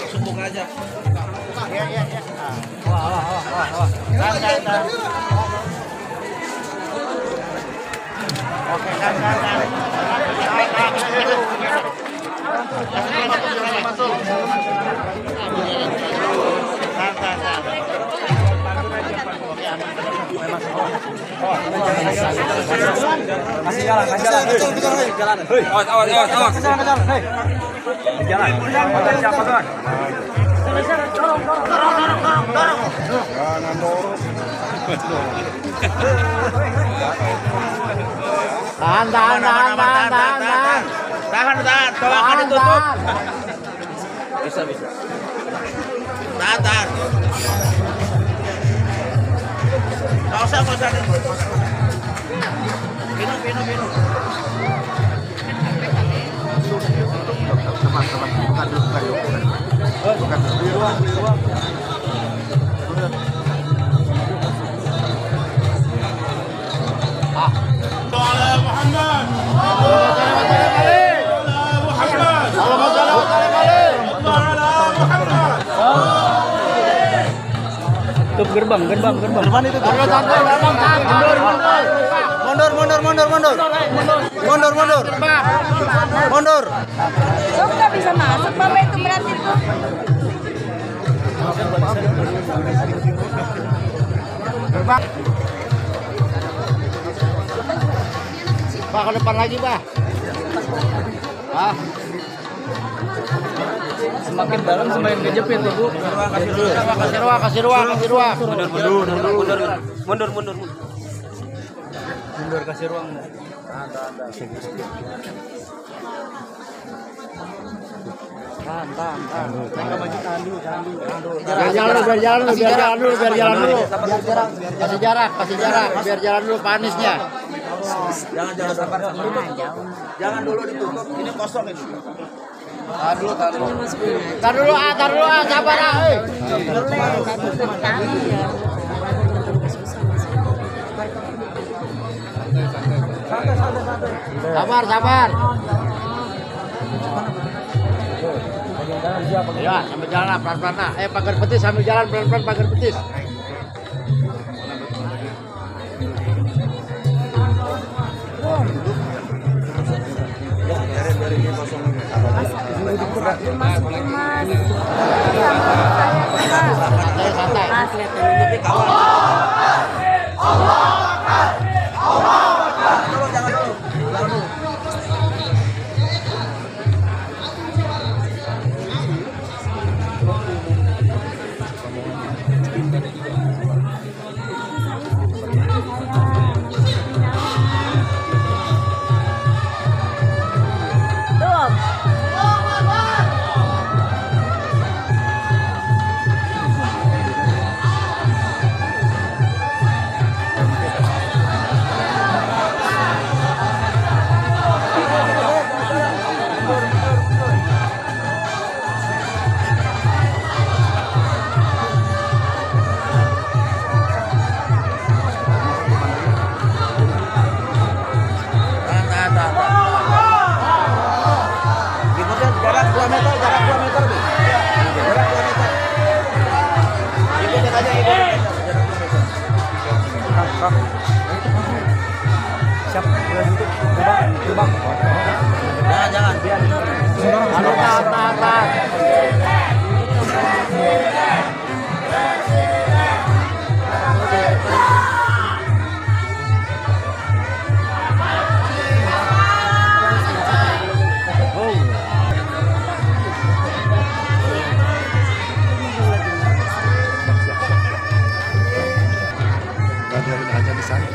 Sumbung aja. Iya. Wah. Dan. Oke, dan. Masuk. Masih jalan. Awas. Jalan. Siapa tuan? Dorong. Jangan dorong. Tahan. Coba kan ditutup. Bisa. Tahan. Nggak usah. Minum. Bukan. Di ruang. Tutup gerbang. Gerbang itu. Mundur. Lo nggak bisa masuk, Bapak itu berarti tuh. Gerbang. Pak, ke depan lagi, Pak. Semakin dalam semakin kejepit tuh, Bu. Kasih ruang. Mundur. Mundur, kasih ruang. Tahan. Biar jalan dulu. Kasih jarak biar jalan dulu panisnya. Jangan sabar. Jangan dulu ditutup. Ini kosong ini. Tahan dulu. Tar dulu, sabar. Sabar. Ya, sambil jalan pelan-pelan. Pagar betis sambil jalan pelan-pelan pagar betis. Santai. Siap, udah tutup. Gerbang. Jangan. Tahan. Aja di sana.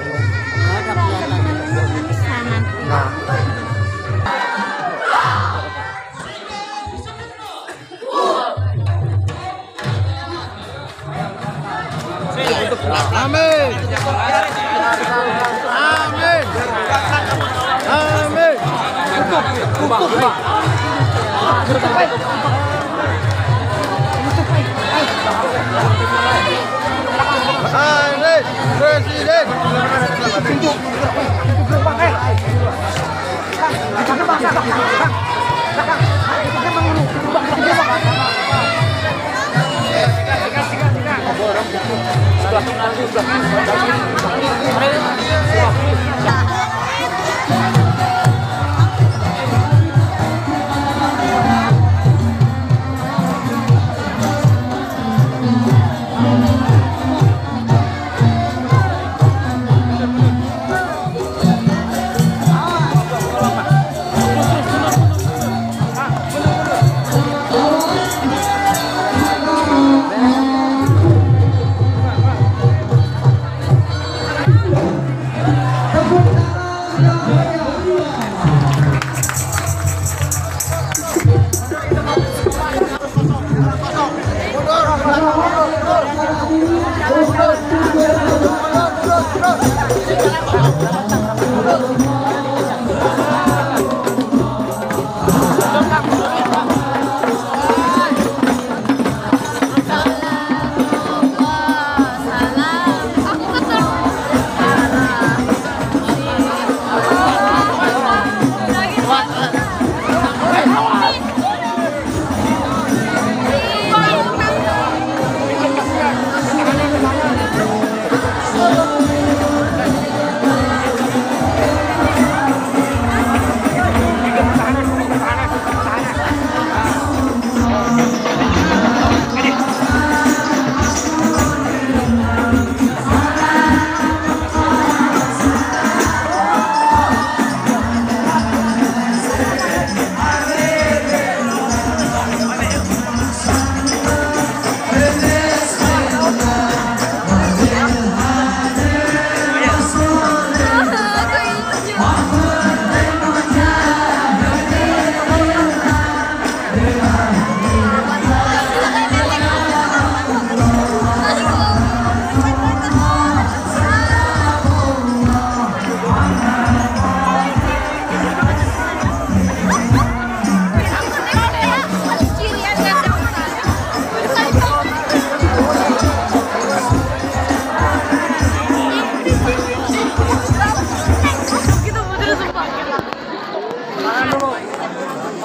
Amin. Presiden.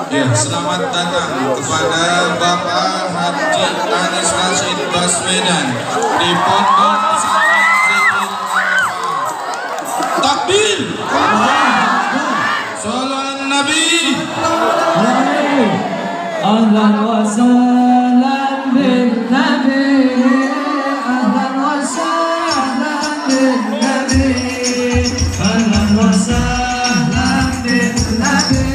Ya, selamat datang kepada Bapak Haji Anies Rashid Baswedan di Pondok Pesantren Zaitun Arafah. Takbir! Salam Nabi. Ahlan wa sahlan bin Nabi, ahlan wa sahlan bin Nabi, ahlan wa sahlan bin Nabi.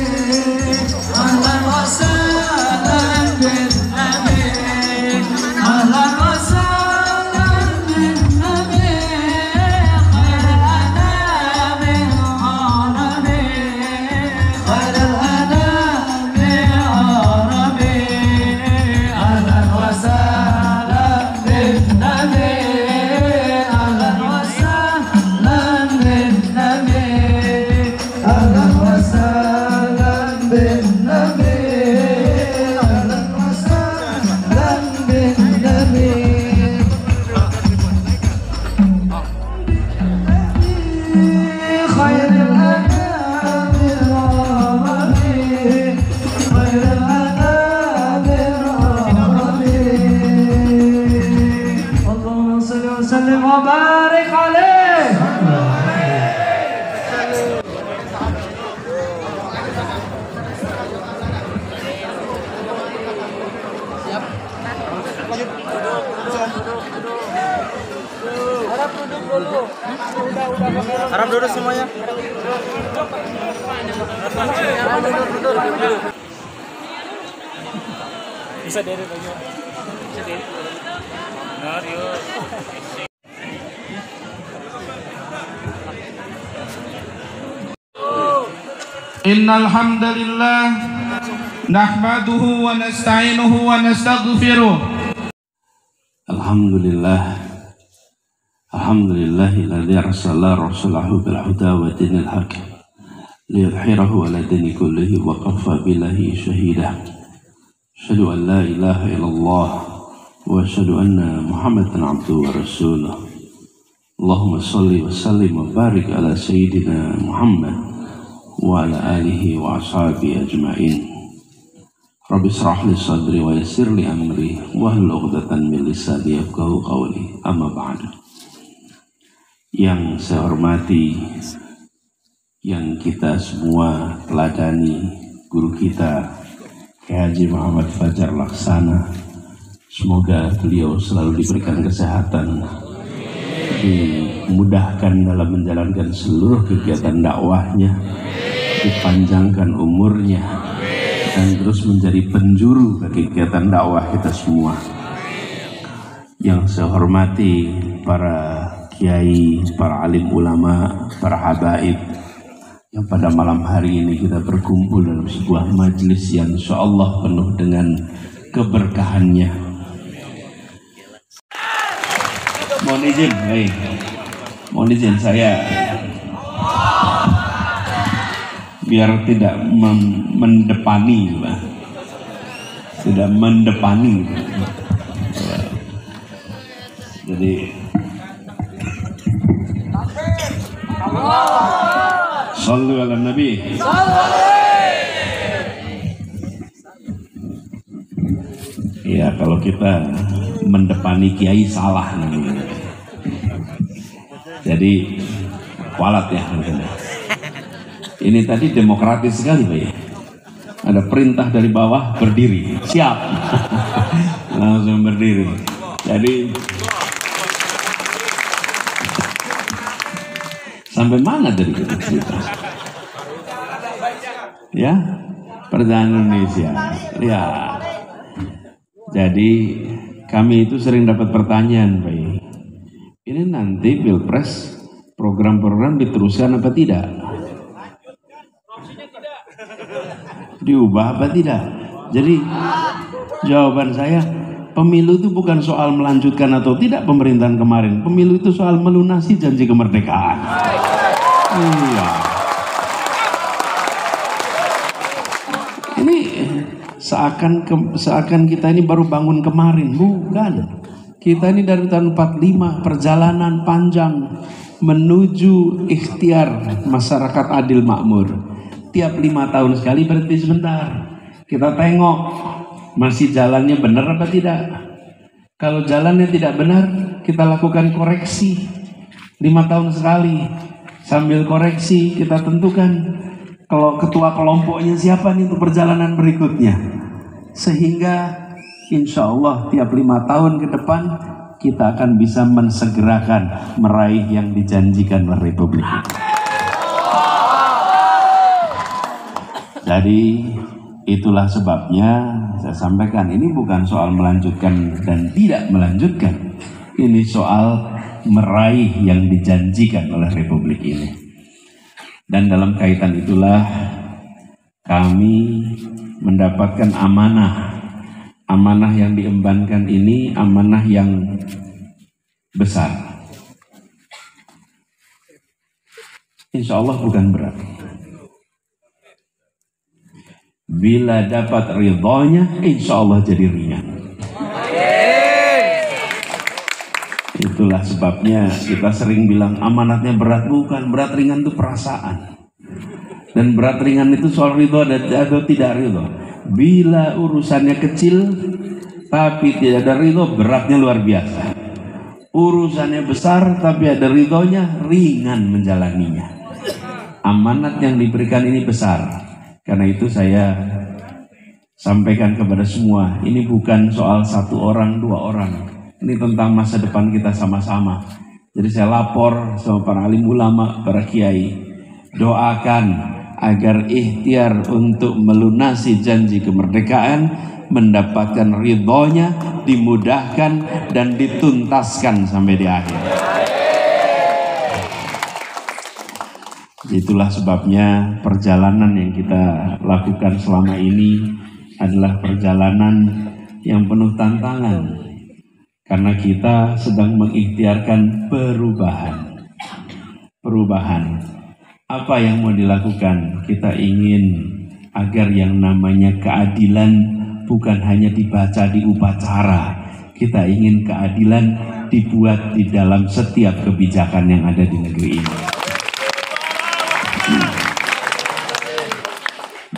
Harap duduk semuanya. Duduk. Bisa dari lagi. Bisa dari. Mario. Innal hamdalillah nahmaduhu wa nasta'inuhu wa nastaghfiruh. Alhamdulillahilladzi arsala rasulahu bil huda wa dinil haqq liyudhhirahu 'ala dini kullihi wa kafa billahi shahida. Asyhadu an la ilaha illallah wa asyhadu anna Muhammadan 'abduhu wa rasuluh. Allahumma shalli wa sallim wa barik ala sayyidina Muhammad wa ala alihi wa ashabihi ajma'in. Rabbi shrah li sadri wa yassir li amri wahlul 'uqdatam min lisani yafqahu qawli. Amma ba'du. Yang saya hormati, yang kita semua teladani guru kita Kiai Haji Muhammad Fajar Laksana, semoga beliau selalu diberikan kesehatan, dimudahkan dalam menjalankan seluruh kegiatan dakwahnya, dipanjangkan umurnya, dan terus menjadi penjuru bagi kegiatan dakwah kita semua. Yang saya hormati para kiai, para alim ulama, para habaib, yang pada malam hari ini kita berkumpul dalam sebuah majelis yang insyaallah penuh dengan keberkahannya. Mohon izin saya biar tidak mendepani, tidak mendepani. Jadi Sallu ala Nabi. Ya, kalau kita mendepani kiai salah namanya. Jadi kualat ya. Ini tadi demokratis sekali Pak ya. Ada perintah dari bawah, berdiri, siap. Langsung berdiri. Jadi sampai mana dari kita cerita? Ya, perjalanan Indonesia. Ya. Jadi kami itu sering dapat pertanyaan, Pak. Ini nanti Pilpres program-program diteruskan apa tidak? Diubah apa tidak? Jadi jawaban saya, pemilu itu bukan soal melanjutkan atau tidak pemerintahan kemarin. Pemilu itu soal melunasi janji kemerdekaan. Iya. Ini seakan kita ini baru bangun kemarin. Bukan. Kita ini dari tahun 45 perjalanan panjang menuju ikhtiar masyarakat adil makmur. Tiap 5 tahun sekali berhenti sebentar. Kita tengok masih jalannya benar apa tidak. Kalau jalannya tidak benar, kita lakukan koreksi 5 tahun sekali. Sambil koreksi kita tentukan kalau ketua kelompoknya siapa nih untuk perjalanan berikutnya. Sehingga insya Allah tiap 5 tahun ke depan kita akan bisa mensegerakan meraih yang dijanjikan oleh Republik ini. Jadi itulah sebabnya saya sampaikan ini bukan soal melanjutkan dan tidak melanjutkan. Ini soal meraih yang dijanjikan oleh Republik ini. Dan dalam kaitan itulah kami mendapatkan amanah. Amanah yang diembankan ini amanah yang besar. Insya Allah bukan berat. Bila dapat ridhonya, insya Allah jadi ringan. Itulah sebabnya kita sering bilang amanatnya berat. Bukan, berat ringan itu perasaan. Dan berat ringan itu soal ridho atau tidak ridho. Bila urusannya kecil tapi tidak ada ridho, beratnya luar biasa. Urusannya besar tapi ada ridhonya, ringan menjalaninya. Amanat yang diberikan ini besar. Karena itu saya sampaikan kepada semua, ini bukan soal 1 orang, 2 orang. Ini tentang masa depan kita sama-sama. Jadi saya lapor sama para alim ulama, para kiai, doakan agar ikhtiar untuk melunasi janji kemerdekaan, mendapatkan ridhonya, dimudahkan dan dituntaskan sampai di akhir. Itulah sebabnya perjalanan yang kita lakukan selama ini adalah perjalanan yang penuh tantangan. Karena kita sedang mengikhtiarkan perubahan. Perubahan. Apa yang mau dilakukan? Kita ingin agar yang namanya keadilan bukan hanya dibaca di upacara. Kita ingin keadilan dibuat di dalam setiap kebijakan yang ada di negeri ini.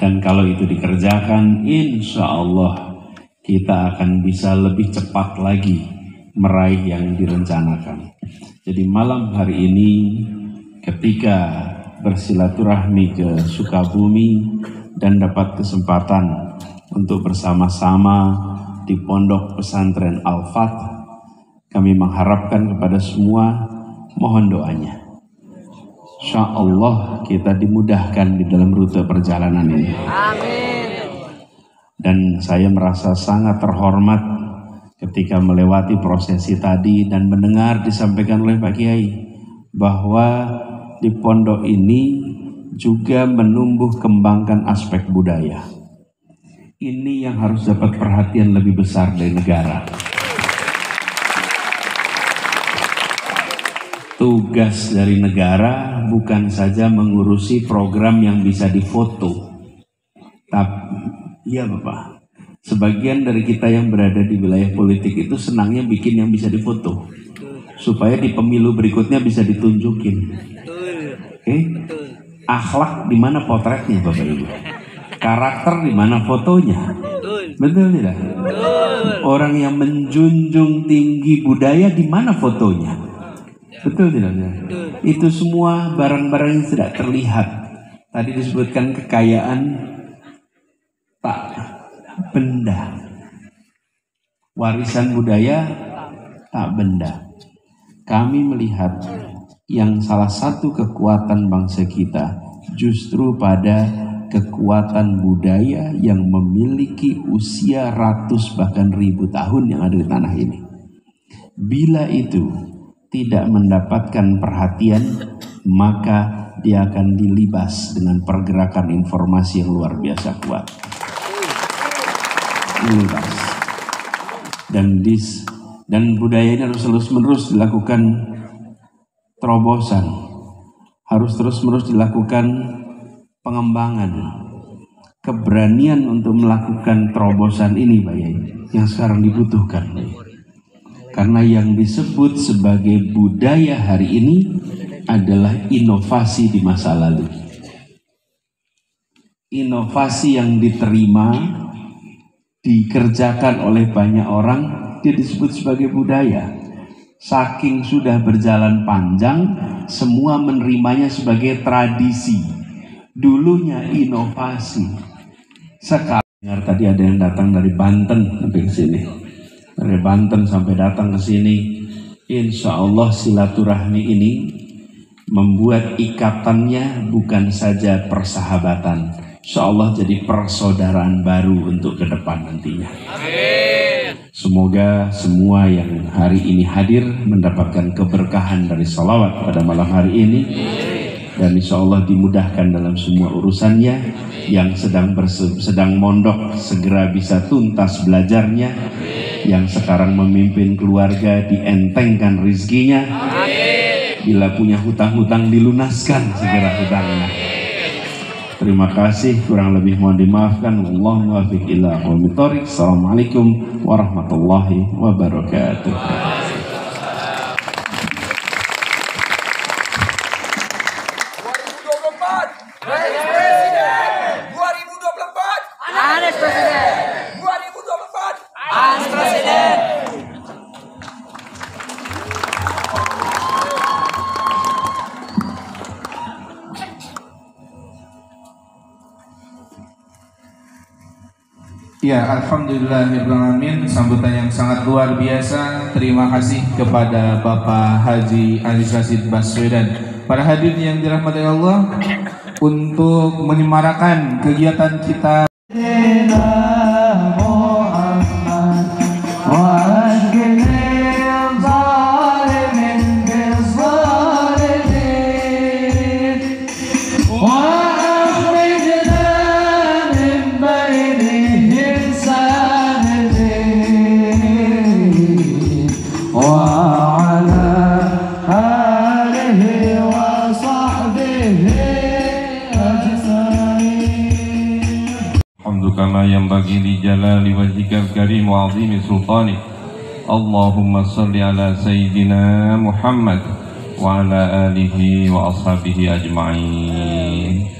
Dan kalau itu dikerjakan, insya Allah kita akan bisa lebih cepat lagi meraih yang direncanakan. Jadi malam hari ini ketika bersilaturahmi ke Sukabumi dan dapat kesempatan untuk bersama-sama di Pondok Pesantren Al-Fath, kami mengharapkan kepada semua mohon doanya. Insya Allah kita dimudahkan di dalam rute perjalanan ini. Amin. Dan saya merasa sangat terhormat ketika melewati prosesi tadi dan mendengar disampaikan oleh Pak Kiai bahwa di pondok ini juga menumbuh kembangkan aspek budaya. Ini yang harus dapat perhatian lebih besar dari negara. Tugas dari negara bukan saja mengurusi program yang bisa difoto. Tapi, iya Bapak, sebagian dari kita yang berada di wilayah politik itu senangnya bikin yang bisa difoto. Supaya di pemilu berikutnya bisa ditunjukin. Oke? Akhlak di mana potretnya Bapak Ibu? Karakter di mana fotonya? Betul tidak? Orang yang menjunjung tinggi budaya di mana fotonya? Betul tidak? Itu semua barang-barang yang tidak terlihat. Tadi disebutkan kekayaan tak benda. Warisan budaya tak benda. Kami melihat yang salah satu kekuatan bangsa kita justru pada kekuatan budaya yang memiliki usia ratus bahkan ribu tahun yang ada di tanah ini. Bila itu tidak mendapatkan perhatian, maka dia akan dilibas dengan pergerakan informasi yang luar biasa kuat. Dilibas. Dan budaya ini harus terus-menerus dilakukan terobosan, harus terus-menerus dilakukan pengembangan. Keberanian untuk melakukan terobosan ini Pak Yai, yang sekarang dibutuhkan. Karena yang disebut sebagai budaya hari ini adalah inovasi di masa lalu. Inovasi yang diterima, dikerjakan oleh banyak orang, dia disebut sebagai budaya. Saking sudah berjalan panjang, semua menerimanya sebagai tradisi. Dulunya inovasi. Sekarang tadi ada yang datang dari Banten sampai ke sini. Dari Banten sampai datang ke sini, insya Allah silaturahmi ini membuat ikatannya bukan saja persahabatan, insya Allah jadi persaudaraan baru untuk ke depan nantinya. Amin. Semoga semua yang hari ini hadir mendapatkan keberkahan dari salawat pada malam hari ini, dan insya Allah dimudahkan dalam semua urusannya. Yang sedang mondok segera bisa tuntas belajarnya. Yang sekarang memimpin keluarga dientengkan rizkinya. Bila punya hutang-hutang dilunaskan segera hutangnya. Terima kasih, kurang lebih mohon dimaafkan. Wallahu muwaffiq ila aqwamit thoriq. Assalamualaikum warahmatullahi wabarakatuh. Ya, alhamdulillahirrahmanirrahim. Sambutan yang sangat luar biasa. Terima kasih kepada Bapak Haji Anies Rashid Baswedan. Para hadirin yang dirahmati Allah, untuk menyemarakan kegiatan kita kama yanbaghi li jalali wajhikal karim wa 'azimi sultanik. Allahumma shalli ala sayyidina Muhammad wa ala alihi wa ashabihi ajma'in.